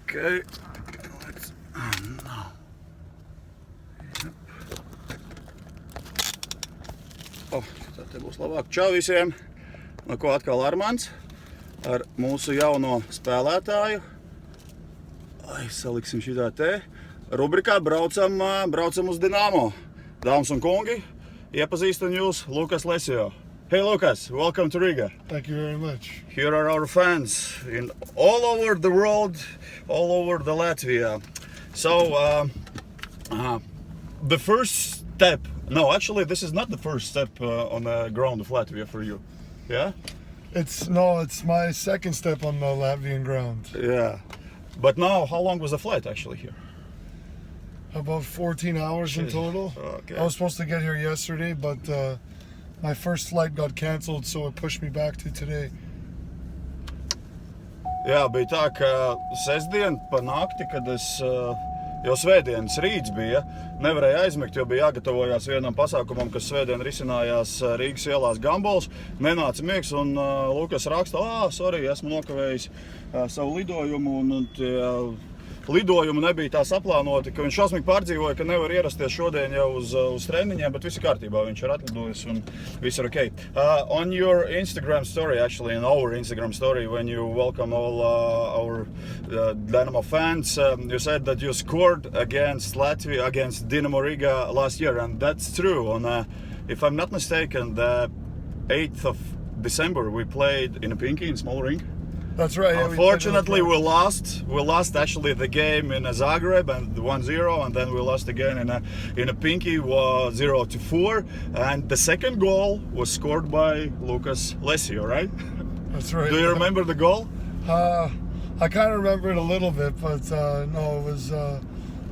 Okay, let's, no. Tad te būs labāk. Čau visiem! Nu ko, atkal Armands ar mūsu jauno spēlētāju. Saliksim šitā te. Rubrikā braucam uz Dinamo. Dāmas un kungi, iepazīstam jūs Lessio. Hey Lucas, welcome to Riga. Thank you very much. Here are our fans in all over the world, all over the Latvia. So, the first step, no, actually this is not the first step on the ground of Latvia for you, yeah? It's my second step on the Latvian ground. Yeah, but now how long was the flight actually here? About 14 hours in total. Okay. I was supposed to get here yesterday, but my first flight got canceled, so it pushed me back to today. Jā, bija tā, ka sestdien pa nakti, kad es jau svētdienas rīts bija, nevarēju aizmigt, jo bija jāgatavojās vienam pasākumam, kas svētdien risinājās Rīgas ielās Gambols. Nenāca miegs, un Lukas raksta, sorry, esmu nokavējis savu lidojumu, un tie lidojumi nebija tā saplānoti, ka viņš šausmīgi pārdzīvoja, ka nevar ierasties šodien jau uz treniņiem, bet viss ir kārtībā, viņš ir atlidojis un viss ir okay. On your Instagram story, actually, in our Instagram story, when you welcome all our Dynamo fans, you said that you scored against Latvia, against Dinamo Riga last year, and that's true. If I'm not mistaken, the 8th of December we played in a pinky, in small ring. That's right. Yeah, Unfortunately, we lost. We lost actually the game in Zagreb and 1-0, and then we lost again in a pinky 0-4. And the second goal was scored by Lessio, right? That's right. Do you remember the goal? I kind of remember it a little bit, but no, it was. I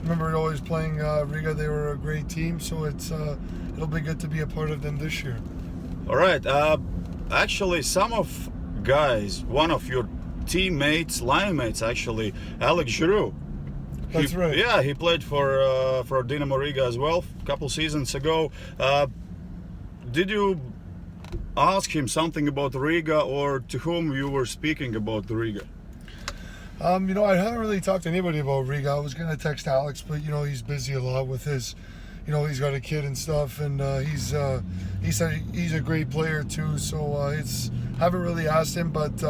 remember always playing Riga. They were a great team, so it'll be good to be a part of them this year. All right. Actually, some of guys, one of your teammates, line mates actually, Alex Giroux. That's right. Yeah, he played for Dynamo Riga as well a couple seasons ago. Did you ask him something about Riga, or to whom you were speaking about Riga? I haven't really talked to anybody about Riga. I was going to text Alex, but he's busy a lot with his, he's got a kid and stuff, and he said he's a great player too. So haven't really asked him, but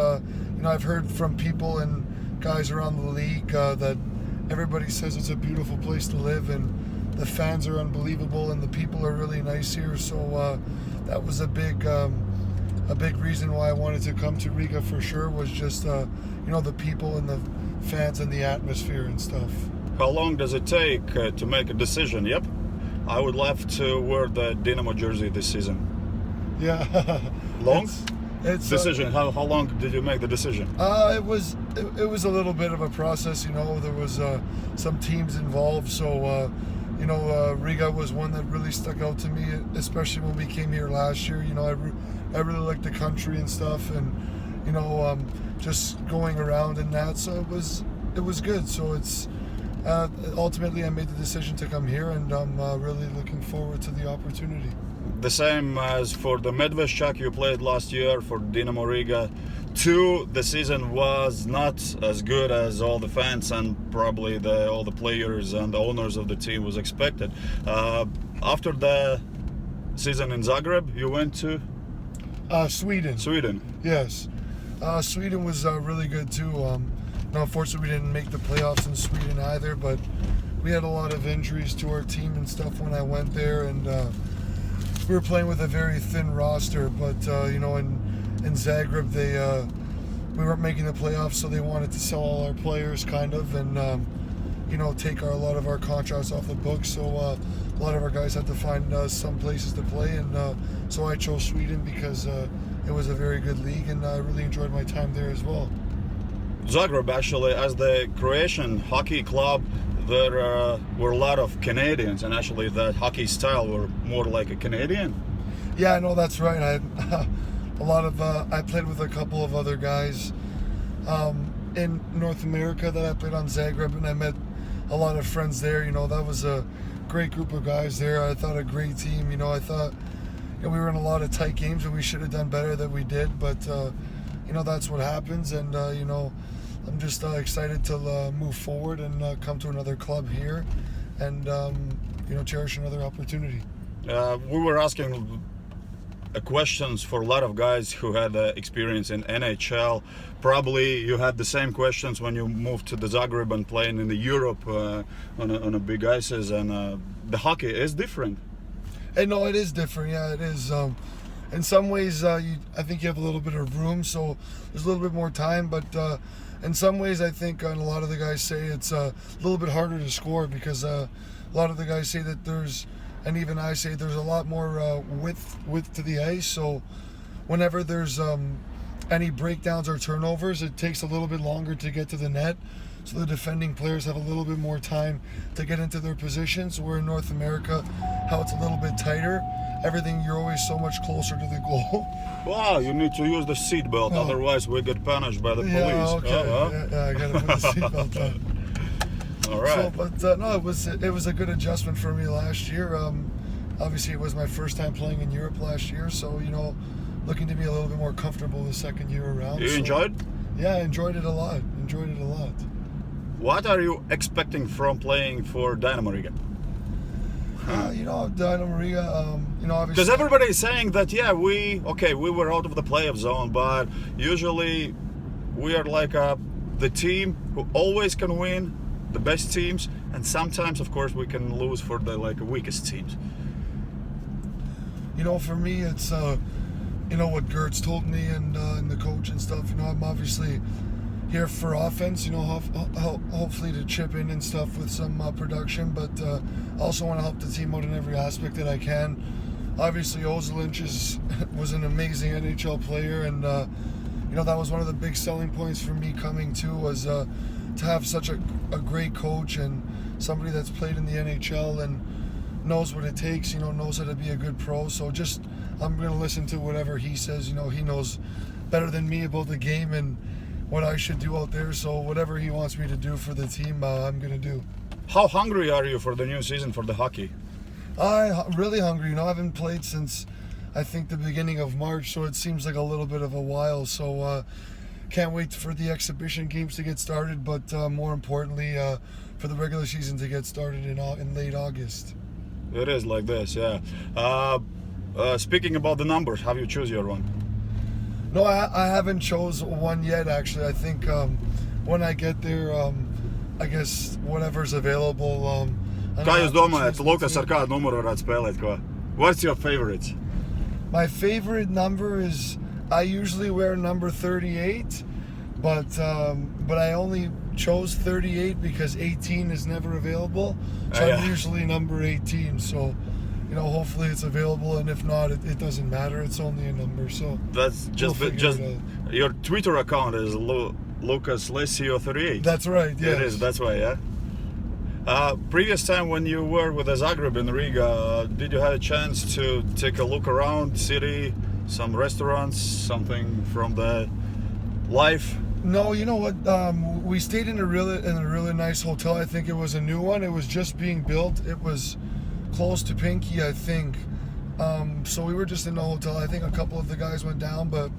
I've heard from people and guys around the league that everybody says it's a beautiful place to live, and the fans are unbelievable, and the people are really nice here. So that was a big reason why I wanted to come to Riga for sure. Was just the people and the fans and the atmosphere and stuff. How long does it take to make a decision? Yep, I would love to wear the Dynamo jersey this season. Yeah. Long? It's decision. How long did you make the decision? It was a little bit of a process. There was some teams involved, so Riga was one that really stuck out to me, especially when we came here last year. I really liked the country and stuff, and just going around and that. So it was good. So it's ultimately I made the decision to come here, and I'm really looking forward to the opportunity. The same as for the Medveščak you played last year for Dinamo Riga. The season was not as good as all the fans and probably all the players and the owners of the team was expected. After the season in Zagreb, you went to? Sweden. Sweden. Yes. Sweden was really good too. Unfortunately, we didn't make the playoffs in Sweden either, but we had a lot of injuries to our team and stuff when I went there, and we were playing with a very thin roster, but in Zagreb we weren't making the playoffs, so they wanted to sell all our players kind of, and take a lot of our contracts off the books. So a lot of our guys had to find some places to play, and so I chose Sweden because it was a very good league, and I really enjoyed my time there as well. Zagreb, actually, as the Croatian hockey club, there were a lot of Canadians, and actually the hockey style were more like a Canadian. Yeah, no, that's right. I played with a couple of other guys in North America that I played on Zagreb, and I met a lot of friends there. That was a great group of guys there. I thought a great team. I thought we were in a lot of tight games, and we should have done better than we did, but that's what happens, and I'm just excited to move forward and come to another club here, and cherish another opportunity. We were asking questions for a lot of guys who had experience in NHL. Probably you had the same questions when you moved to the Zagreb and playing in the Europe on a big ices, and the hockey is different. And no, it is different. Yeah, it is. In some ways, I think you have a little bit of room, so there's a little bit more time. But in some ways, I think, and a lot of the guys say it's a little bit harder to score because a lot of the guys say that and even I say there's a lot more width to the ice. So whenever there's any breakdowns or turnovers, it takes a little bit longer to get to the net. So the defending players have a little bit more time to get into their positions. Where in North America, how it's a little bit tighter, everything, you're always so much closer to the goal. Wow, you need to use the seatbelt, otherwise we get punished by the police. Yeah, okay. Yeah, I gotta put the seatbelt on. All right. So, but no, it was a good adjustment for me last year. Obviously, it was my first time playing in Europe last year, so looking to be a little bit more comfortable the second year around. You enjoyed? Yeah, I enjoyed it a lot. What are you expecting from playing for Dynamo Riga? Dynamo Riga, obviously. Because everybody is saying that, we were out of the playoff zone, but usually we are like the team who always can win, the best teams, and sometimes, of course, we can lose for the weakest teams. For me, it's what Gertz told me and the coach and stuff. I'm obviously here for offense, hopefully to chip in and stuff with some production, but I also want to help the team out in every aspect that I can. Obviously, Ozelinch was an amazing NHL player, and that was one of the big selling points for me coming to was to have such a great coach and somebody that's played in the NHL and knows what it takes, knows how to be a good pro. So I'm going to listen to whatever he says. He knows better than me about the game and what I should do out there. So whatever he wants me to do for the team, I'm going to do. How hungry are you for the new season for the hockey? I'm really hungry. I haven't played since I think the beginning of March, so it seems like a little bit of a while. So can't wait for the exhibition games to get started, but more importantly, for the regular season to get started in late August. It is like this, yeah. Speaking about the numbers, have you choose your one? No, I haven't chose one yet, actually. I think when I get there, I guess whatever's available. Kā jūs domājat, Lukas, ar kādu numuru varētu spēlēt ko? What's your favorites? My favorite number is, I usually wear number 38, but I only chose 38 because 18 is never available. So I'm usually number 18. So, hopefully it's available, and if not, it doesn't matter. It's only a number. So that's just your Twitter account is Lucas Lessio 38. That's right. Yeah, it is. That's why. Yeah. Previous time when you were with the Zagreb in Riga, did you have a chance to take a look around city, some restaurants, something from the life? No, you know what? We stayed in a really nice hotel. I think it was a new one. It was just being built. It was close to Pinky, I think. So we were just in the hotel. I think a couple of the guys went down, but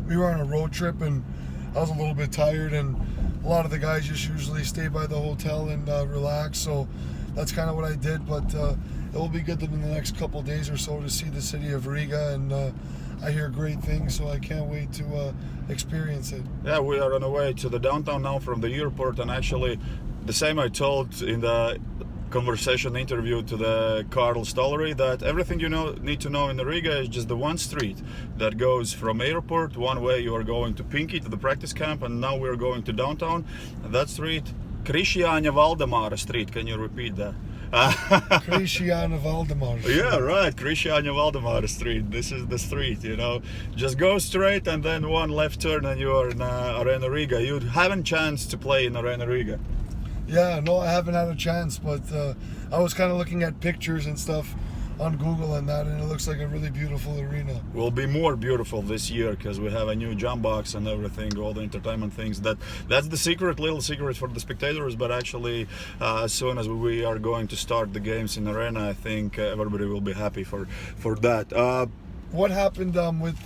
we were on a road trip and I was a little bit tired, and a lot of the guys just usually stay by the hotel and relax. So that's kind of what I did, but it will be good in the next couple of days or so to see the city of Riga, and I hear great things, so I can't wait to experience it. Yeah, we are on the way to the downtown now from the airport, and actually the same I told in the conversation interview to the Carl Stollery, that everything you need to know in the Riga is just the one street that goes from airport. One way you are going to Pinky, to the practice camp, and now we are going to downtown. That street, Krišjāņa Valdemāra Street. Can you repeat that? Krišjāņa Valdemāra Street. Yeah, right. Krišjāņa Valdemāra Street. This is the street, Just go straight and then one left turn and you are in Arena Riga. You haven't chance to play in Arena Riga. Yeah, no, I haven't had a chance, but I was kind of looking at pictures and stuff on Google and that, and it looks like a really beautiful arena. Will be more beautiful this year because we have a new jump box and everything, all the entertainment things. That's the little secret for the spectators, but actually as soon as we are going to start the games in arena, I think everybody will be happy for that. what happened with?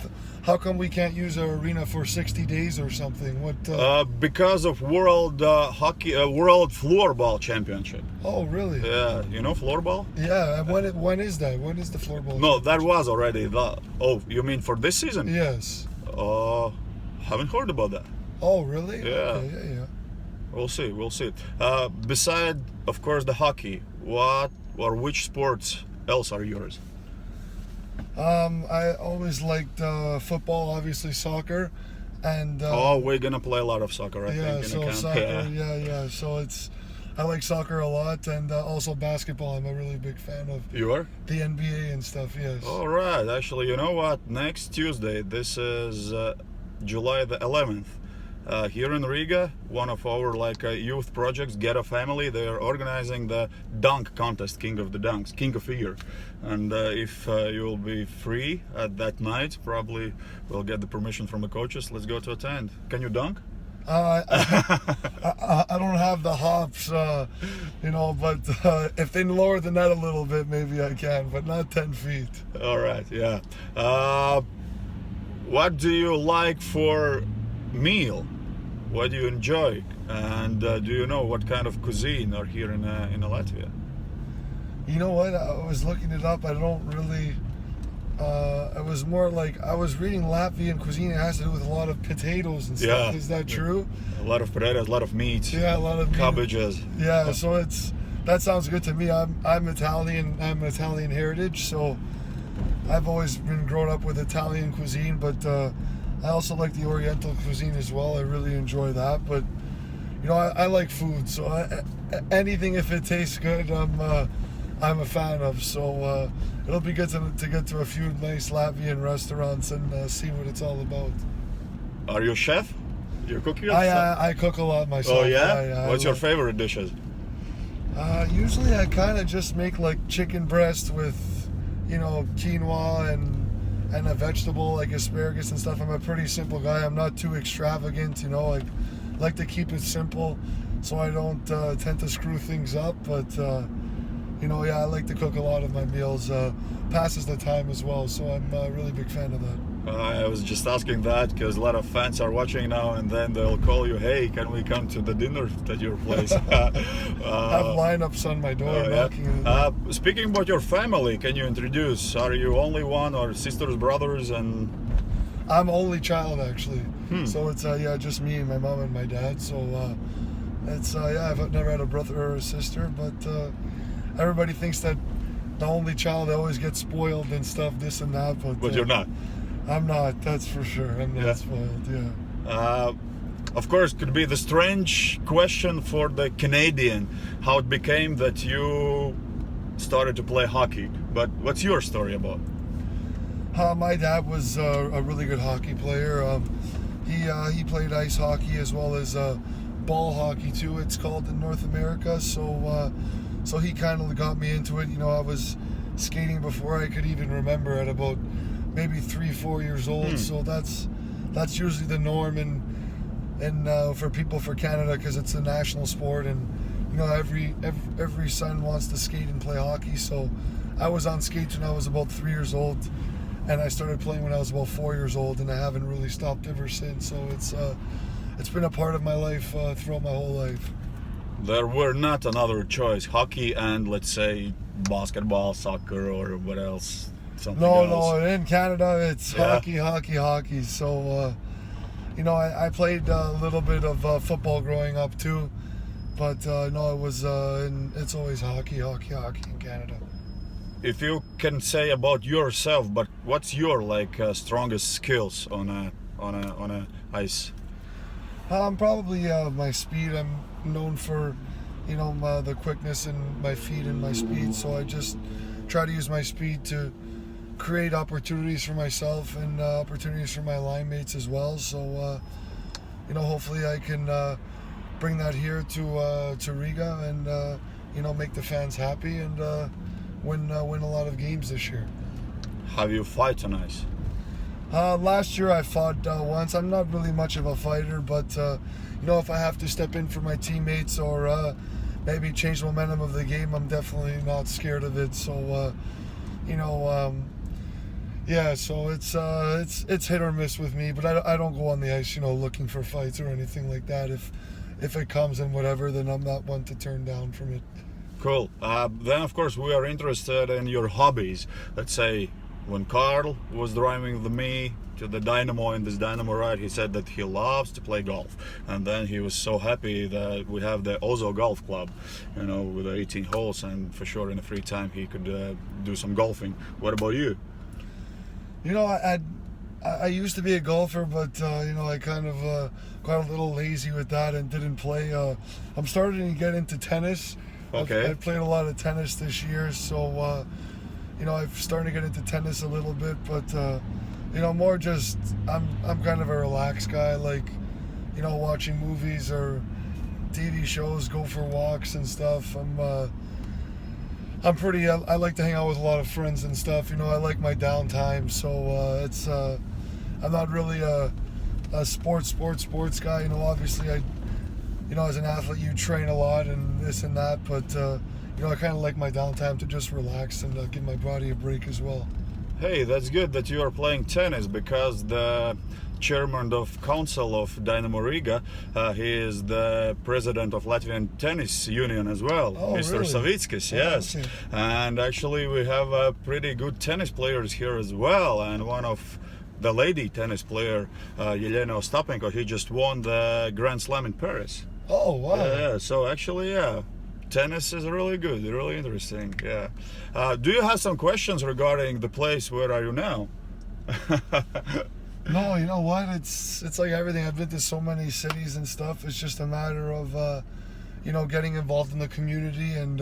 How come we can't use our arena for 60 days or something? What? Because of World World Floorball Championship. Oh, really? Yeah, you know floorball? Yeah. And when is that? When is the floorball? No, that was already the. Oh, you mean for this season? Yes. Haven't heard about that. Oh, really? Yeah. Okay, yeah. We'll see. We'll see. Beside, of course, the hockey, what or which sports else are yours? I always liked football, obviously soccer, and We're gonna play a lot of soccer, I yeah, think. so soccer, yeah. So I like soccer a lot, and also basketball. I'm a really big fan of You are? the NBA and stuff. Yes. All right. Actually, you know what? Next Tuesday, this is July the 11th. Here in Riga, one of our youth projects, Get a Family, they are organizing the dunk contest, King of the Dunks, King of the Year. And if you'll be free at that night, probably we'll get the permission from the coaches. Let's go to attend. Can you dunk? I don't have the hops, but if they lower the net a little bit, maybe I can, but not 10 feet. All right, yeah. What do you like for meal? What do you enjoy? And do you know what kind of cuisine are here in Latvia? You know what? I was looking it up. I don't really. It was more like I was reading Latvian cuisine. It has to do with a lot of potatoes and stuff. Yeah. Is that true? A lot of potatoes, a lot of meat. Yeah, a lot of meat. Cabbages. Yeah, so that sounds good to me. I'm Italian. I'm Italian heritage, so I've always been growing up with Italian cuisine, but I also like the Oriental cuisine as well. I really enjoy that, but I like food, so anything if it tastes good, I'm a fan of. So it'll be good to get to a few nice Latvian restaurants and see what it's all about. Are you a chef? You cook I cook a lot myself. Oh yeah? What's your favorite dishes? Usually I kind of just make like chicken breast with, quinoa and a vegetable like asparagus and stuff. I'm a pretty simple guy. I'm not too extravagant, I like to keep it simple so I don't tend to screw things up. But, I like to cook a lot of my meals. Passes the time as well, so I'm a really big fan of that. I was just asking that because a lot of fans are watching now, and then they'll call you, hey, can we come to the dinner at your place? Have lineups on my door knocking. Speaking about your family, can you introduce? Are you only one or sisters, brothers? And I'm only child actually. So it's just me and my mom and my dad. So I've never had a brother or a sister, but everybody thinks that the only child always gets spoiled and stuff, this and that. But you're not. I'm not, that's for sure. I'm not spoiled, yeah. Of course, could be the strange question for the Canadian, how it became that you started to play hockey. But what's your story about? My dad was a really good hockey player. He played ice hockey as well as ball hockey too, it's called in North America. So he kind of got me into it. I was skating before I could even remember at about maybe 3-4 years old. So that's usually the norm and for people for Canada, because it's a national sport, and every son wants to skate and play hockey. So I was on skates when I was about 3 years old, and I started playing when I was about 4 years old, and I haven't really stopped ever since. So it's been a part of my life throughout my whole life. There were not another choice, hockey and let's say basketball, soccer, or what else? No, in Canada it's hockey. So, I played a little bit of football growing up too, but no, it was it's always hockey in Canada. If you can say about yourself, but what's your strongest skills on a ice? Probably my speed. I'm known for, the quickness in my feet and my speed. So I just try to use my speed to create opportunities for myself and opportunities for my line mates as well. So, hopefully I can bring that here to Riga and, make the fans happy and win a lot of games this year. Have you fight on ice? Last year I fought once. I'm not really much of a fighter, but if I have to step in for my teammates or maybe change the momentum of the game, I'm definitely not scared of it. So, Yeah, so it's hit or miss with me, but I don't go on the ice, looking for fights or anything like that. If it comes and whatever, then I'm not one to turn down from it. Cool. Then, of course, we are interested in your hobbies. Let's say when Carl was driving me to the Dynamo in this Dynamo ride, he said that he loves to play golf. And then he was so happy that we have the Ozo Golf Club, with 18 holes. And for sure, in the free time, he could do some golfing. What about you? I used to be a golfer, but I kind of got a little lazy with that and didn't play. I'm starting to get into tennis. Okay. I've played a lot of tennis this year, so I'm starting to get into tennis a little bit, but more just I'm kind of a relaxed guy, like watching movies or TV shows, go for walks and stuff. I like to hang out with a lot of friends and stuff. I like my downtime, so I'm not really a sports guy. Obviously as an athlete you train a lot and this and that, but I kind of like my downtime to just relax and give my body a break as well. Hey, that's good that you are playing tennis, because the chairman of council of Dynamo Riga, he is the president of Latvian Tennis Union as well, Oh, Mr. really? Savickis, yes. Okay. And actually we have pretty good tennis players here as well, and one of the lady tennis player, Yelena Ostapenko, he just won the Grand Slam in Paris. Oh, wow. Yeah, so actually, tennis is really good, really interesting. Yeah. Do you have some questions regarding the place? Where are you now? No, you know what? It's like everything. I've been to so many cities and stuff. It's just a matter of, getting involved in the community and,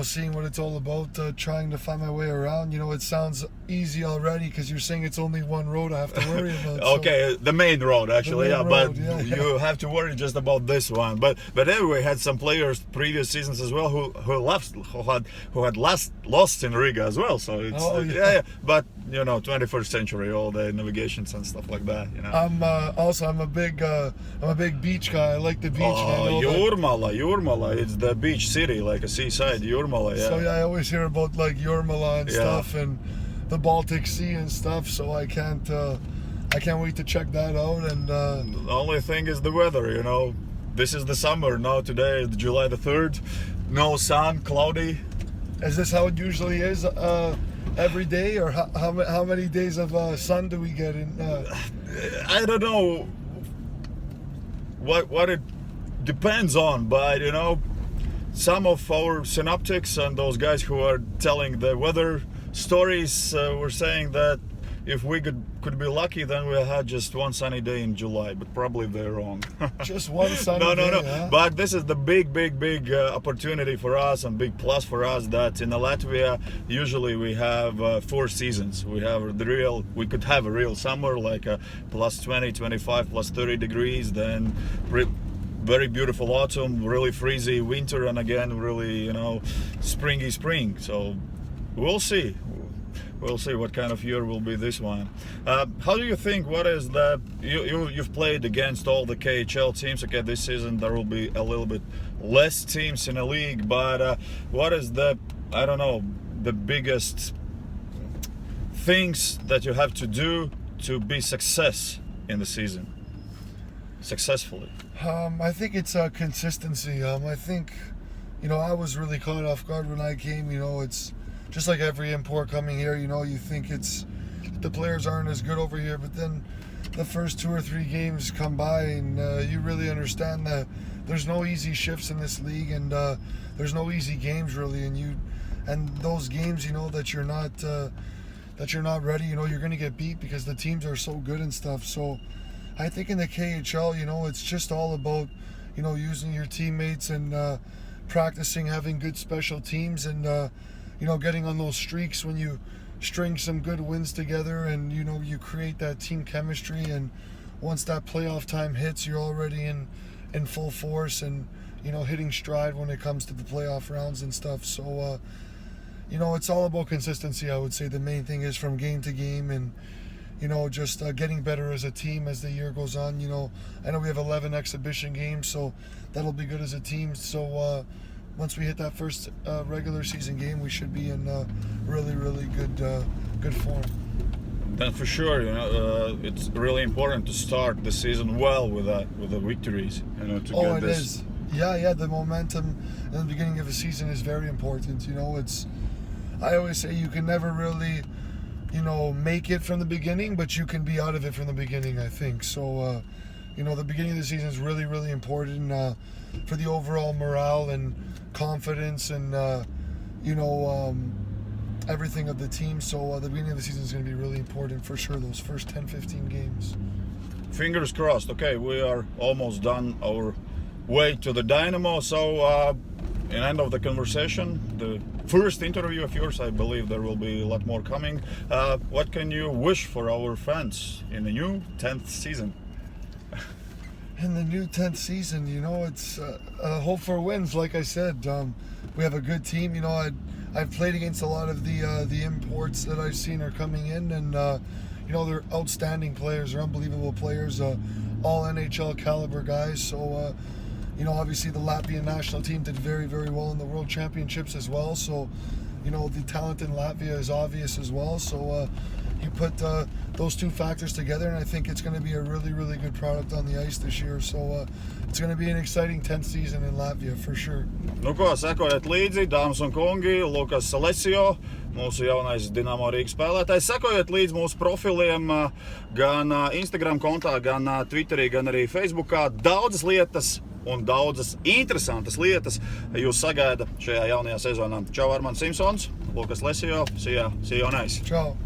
seeing what it's all about, trying to find my way around. It sounds easy already because you're saying it's only one road I have to worry about. Okay, the main road actually, main but road, yeah. you have to worry just about this one. But anyway, had some players previous seasons as well who had lost in Riga as well. So it's yeah. But 21st century, all the navigations and stuff like that. I'm a big beach guy. I like the beach. Oh, Jūrmala, it's the beach city, like a seaside Jūrmala. Yeah. So I always hear about like Jūrmala and stuff and the Baltic Sea and stuff. So I can't wait to check that out. And the only thing is the weather. This is the summer now. Today is July the 3rd. No sun, cloudy. Is this how it usually is every day, or how many days of sun do we get in? I don't know what it depends on, but some of our synoptics and those guys who are telling the weather stories were saying that if we could be lucky, then we had just one sunny day in July, but probably they're wrong. Just one sunny no. day, huh? But this is the big opportunity for us and big plus for us that in Latvia usually we have 4 seasons. We could have a real summer, like plus 20, 25, plus 30 degrees, then very beautiful autumn, really freezy winter, and again really springy spring. So we'll see. We'll see what kind of year will be this one. How do you think? What is that? You've played against all the KHL teams. Okay, this season there will be a little bit less teams in the league, but what is the biggest things that you have to do to be successful in the season? Successfully. I think it's consistency. I think, I was really caught off guard when I came. It's just like every import coming here, you think the players aren't as good over here, but then the first 2 or 3 games come by and you really understand that there's no easy shifts in this league, and there's no easy games really, and those games that you're not ready, you're going to get beat because the teams are so good and stuff. So I think in the KHL, it's just all about using your teammates and practicing, having good special teams, and getting on those streaks when you string some good wins together, and you create that team chemistry, and once that playoff time hits, you're already in full force and hitting stride when it comes to the playoff rounds and stuff. So it's all about consistency. I would say the main thing is from game to game, and just getting better as a team as the year goes on. I know we have 11 exhibition games, so that'll be good as a team. So once we hit that first regular season game, we should be in really, really good form. Then for sure, it's really important to start the season well with the victories. To get this. Is. Yeah. The momentum in the beginning of a season is very important. I always say you can never really, make it from the beginning, but you can be out of it from the beginning, I think. So, the beginning of the season is really, really important for the overall morale and confidence and, everything of the team. So the beginning of the season is going to be really important for sure, those first 10-15 games. Fingers crossed. Okay, we are almost done our way to the Dynamo. So in end of the conversation, the first interview of yours, I believe there will be a lot more coming. What can you wish for our fans in the new 10th season? In the new 10th season, it's hope for wins. Like I said, we have a good team. I've played against a lot of the imports that I've seen are coming in, and they're outstanding players. They're unbelievable players, all NHL caliber guys. So obviously the Latvian national team did very, very well in the World Championships as well. So the talent in Latvia is obvious as well. So you put those two factors together, and I think it's going to be a really, really good product on the ice this year. So it's going to be an exciting 10th season in Latvia for sure. Sekojiet līdzi, dāmas un kungi, Lessio, mūsu jaunais Dinamo Rīgas spēlētājs. Sekojiet līdzi mūsu profiliem gan Instagram kontā, gan Twitterī, gan arī Facebookā. Daudzas lietas un daudzas interesantas lietas jūs sagaida šajā jaunajā sezonā. Čau, Armands Simpsons, Lessio, see you on ice. Čau.